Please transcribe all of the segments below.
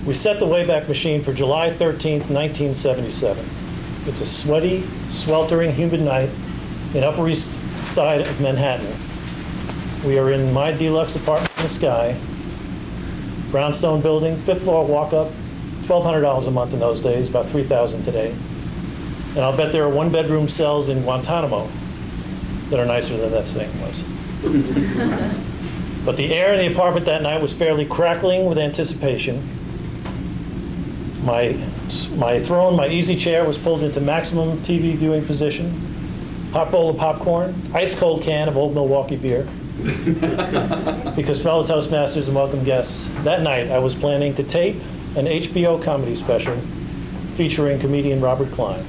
We set the Wayback Machine for July 13th, 1977. It's a sweaty, sweltering, humid night in Upper East Side of Manhattan. We are in my deluxe apartment in the sky, brownstone building, 5th floor walk-up, $1,200 a month in those days, about $3,000 today. And I'll bet there are one-bedroom cells in Guantanamo that are nicer than that thing was. But the air in the apartment that night was fairly crackling with anticipation. My throne, my easy chair was pulled into maximum TV viewing position. Hot bowl of popcorn, ice cold can of old Milwaukee beer. Because fellow Toastmasters and welcome guests, that night I was planning to tape an HBO comedy special featuring comedian Robert Klein.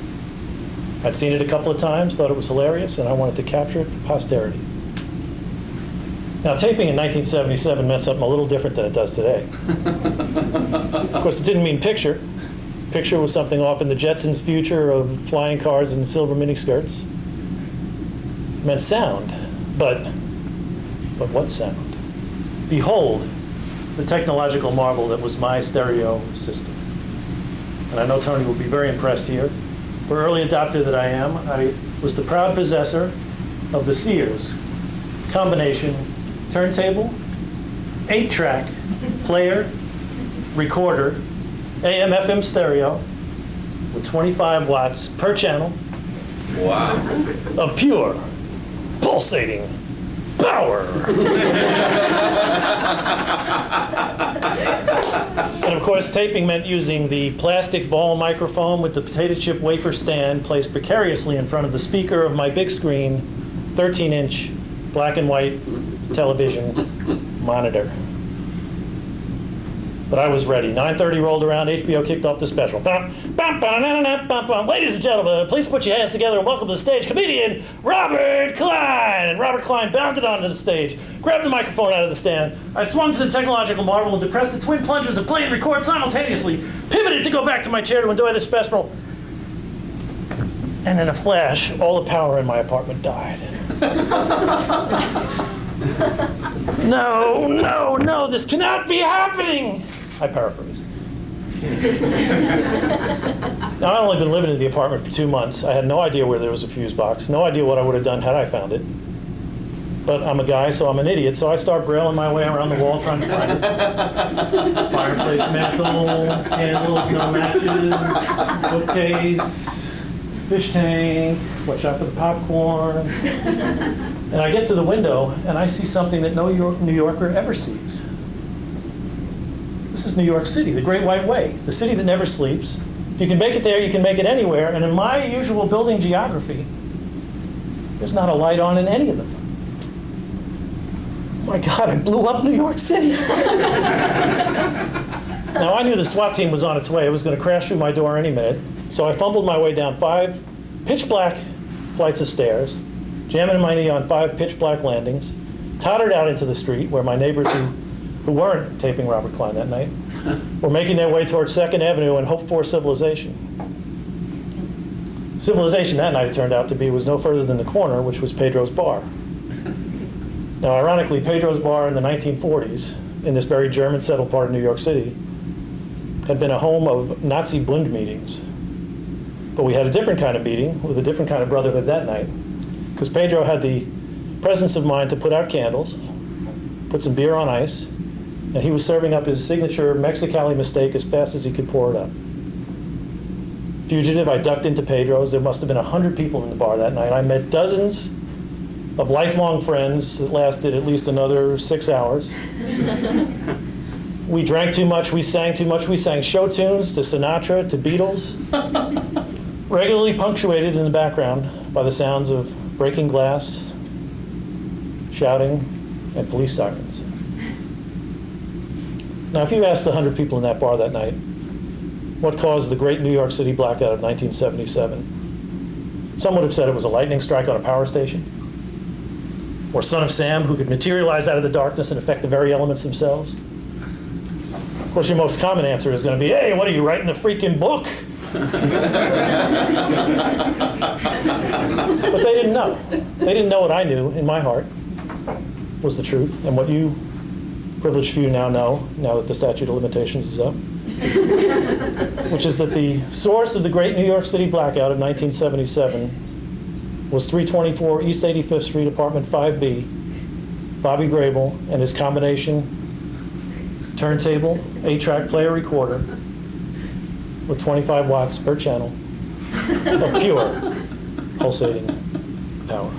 I'd seen it a couple of times, thought it was hilarious, and I wanted to capture it for posterity. Now, taping in 1977 meant something a little different than it does today. Of course, it didn't mean picture. Picture was something off in the Jetsons' future of flying cars and silver miniskirts. It meant sound, but what sound? Behold, the technological marvel that was my stereo system. And I know Tony will be very impressed here. For early adopter that I am, I was the proud possessor of the Sears combination turntable, 8-track, player, recorder, AM, FM stereo, with 25 watts per channel. Wow. Of pure, pulsating power. And of course, taping meant using the plastic ball microphone with the potato chip wafer stand placed precariously in front of the speaker of my big screen, 13-inch black and white television monitor. But I was ready. 9:30 rolled around, HBO kicked off the special. Ladies and gentlemen, please put your hands together and welcome to the stage comedian Robert Klein. And Robert Klein bounded onto the stage, grabbed the microphone out of the stand. I swung to the technological marvel and depressed the twin plungers of play and record simultaneously, pivoted to go back to my chair to enjoy this special. And in a flash, all the power in my apartment died. No, no, no, this cannot be happening. I paraphrase. Now, I'd only been living in the apartment for 2 months. I had no idea where there was a fuse box, no idea what I would have done had I found it. But I'm a guy, so I'm an idiot, so I start brailing my way around the wall trying to find it. Fireplace mantle, candles, no matches, bookcase, fish tank, watch out for the popcorn. And I get to the window, and I see something that no New Yorker ever sees. This is New York City, the Great White Way, the city that never sleeps. If you can make it there, you can make it anywhere. And in my usual building geography, there's not a light on in any of them. Oh my God, I blew up New York City. Now, I knew the SWAT team was on its way. It was going to crash through my door any minute. So I fumbled my way down 5 pitch black flights of stairs, jamming my knee on 5 pitch black landings, tottered out into the street where my neighbors who weren't taping Robert Klein that night were making their way towards 2nd Avenue and hoped for civilization. Civilization that night, it turned out to be, was no further than the corner, which was Pedro's Bar. Now, ironically, Pedro's Bar in the 1940s, in this very German-settled part of New York City, had been a home of Nazi Bund meetings. But we had a different kind of meeting with a different kind of brotherhood that night, because Pedro had the presence of mind to put out candles, put some beer on ice, and he was serving up his signature Mexicali mistake as fast as he could pour it up. Fugitive, I ducked into Pedro's. There must have been 100 people in the bar that night. I met dozens of lifelong friends that lasted at least another 6 hours. We drank too much, we sang too much. We sang show tunes to Sinatra, to Beatles, regularly punctuated in the background by the sounds of breaking glass, shouting, and police sirens. Now, if you asked 100 people in that bar that night what caused the great New York City blackout of 1977, some would have said it was a lightning strike on a power station, or Son of Sam, who could materialize out of the darkness and affect the very elements themselves. Of course, your most common answer is going to be, hey, what are you, writing a freaking book? But they didn't know. They didn't know what I knew in my heart was the truth, and what you privileged few now know, now that the statute of limitations is up. which is that the source of the great New York City blackout of 1977 was 324 East 85th Street, apartment 5B, Bobby Grable and his combination turntable, 8-track player recorder with 25 watts per channel of pure pulsating power.